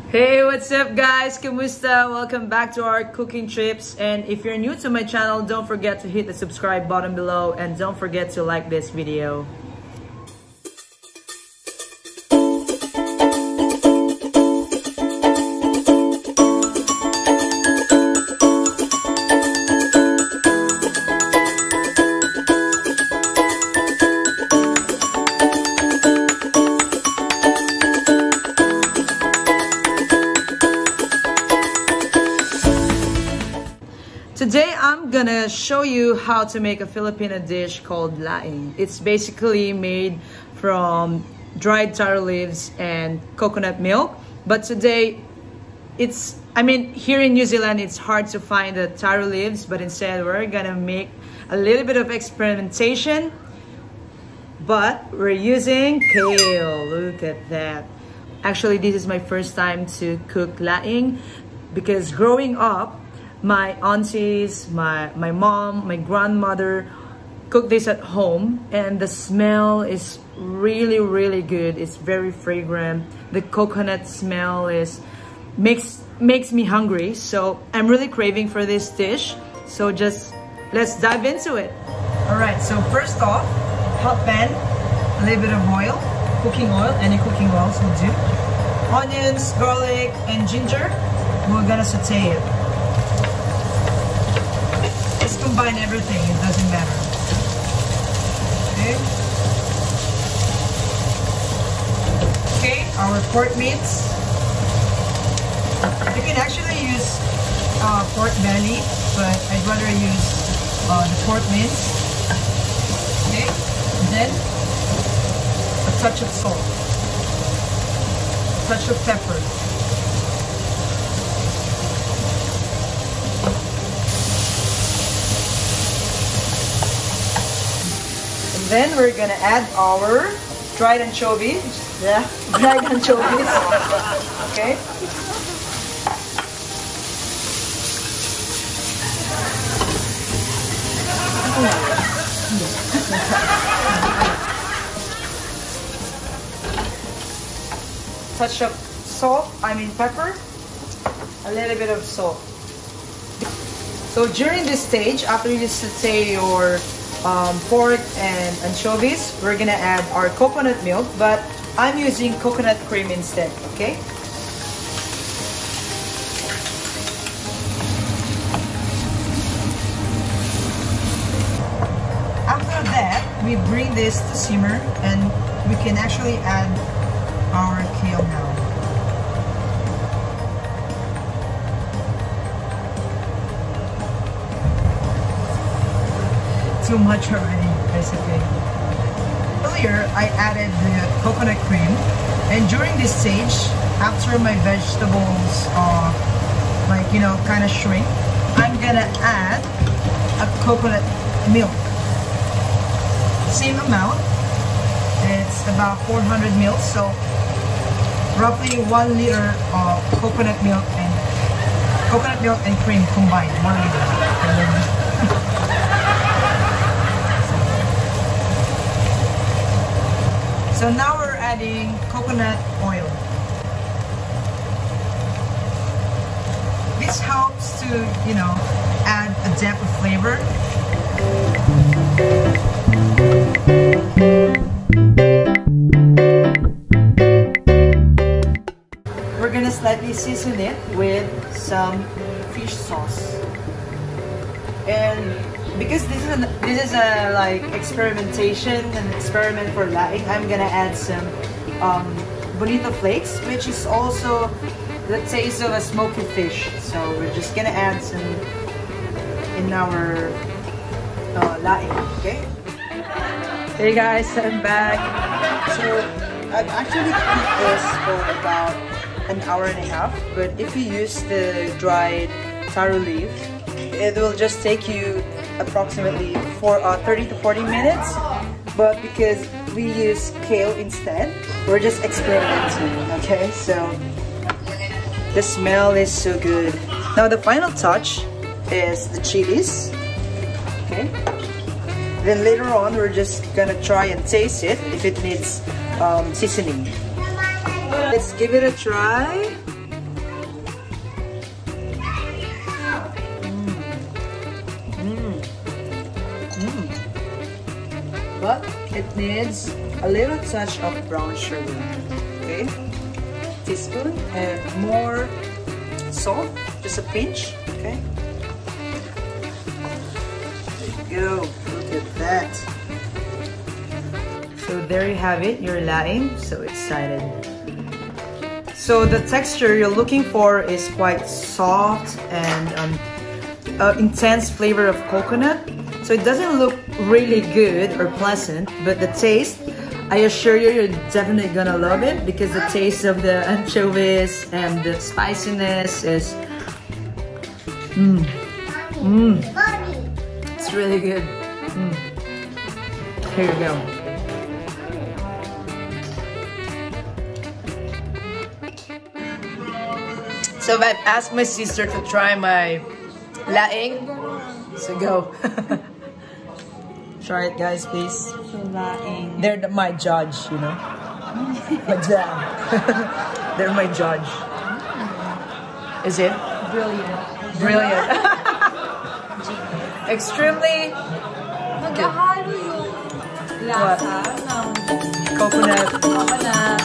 Hey, what's up guys? Kamusta? Welcome back to our cooking trips. And if you're new to my channel, don't forget to hit the subscribe button below and don't forget to like this video. Today I'm gonna show you how to make a Filipino dish called Laing. It's basically made from dried taro leaves and coconut milk. But today here in New Zealand it's hard to find the taro leaves, but instead we're gonna make a little bit of experimentation. But we're using kale. Look at that. Actually, this is my first time to cook Laing because growing up, my aunties, my mom, my grandmother cook this at home, and the smell is really good. It's very fragrant. The coconut smell makes me hungry, so I'm really craving for this dish. So let's dive into it. All right, so first off, hot pan, a little bit of oil, cooking oil, any cooking oils will do. Onions, garlic, and ginger. We're gonna saute it. Just combine everything, it doesn't matter. Okay, our pork meats. You can actually use pork belly, but I'd rather use the pork mince. Okay, and then a touch of salt, a touch of pepper. Then we're gonna add our dried anchovies. Yeah, dried anchovies. Okay. Touch of salt, pepper. A little bit of salt. So during this stage, after you saute your pork and anchovies, we're gonna add our coconut milk, but I'm using coconut cream instead. Okay, after that we bring this to simmer and we can actually add our kale now. Too much already, basically. Earlier, I added the coconut cream, and during this stage, after my vegetables kind of shrink, I'm gonna add a coconut milk. Same amount. It's about 400 ml, so roughly 1 liter of coconut milk and cream combined. 1 liter. So now we're adding coconut oil. This helps to, add a depth of flavor. We're gonna slightly season it with some fish sauce. And because this is a experimentation, an experiment for Laing, I'm gonna add some bonito flakes, which is also the taste of a smoky fish. So we're just gonna add some in our Laing. Okay. Hey guys, I'm back. So I've actually cooked this for about an hour and a half. But if you use the dried taro leaf, it will just take you approximately 30 to 40 minutes, but because we use kale instead, we're just experimenting. Okay, so the smell is so good. Now the final touch is the chilies. Okay, then later on we're just gonna try and taste it if it needs seasoning. Let's give it a try. but it needs a little touch of brown sugar. Okay, teaspoon, and more salt, just a pinch. Okay, there you go. Look at that. So there you have it, your laing. So excited. So the texture you're looking for is quite soft and intense flavor of coconut. So it doesn't look really good or pleasant, but the taste, I assure you, you're definitely gonna love it because the taste of the anchovies and the spiciness is it's really good. Here you go. So I've asked my sister to try my laing. So go. Try it, guys, please. So laing. They're my judge, you know. Madam. They're my judge. Is it? Brilliant. Brilliant. Extremely Naghahalo yung lasa ng coconut. coconut,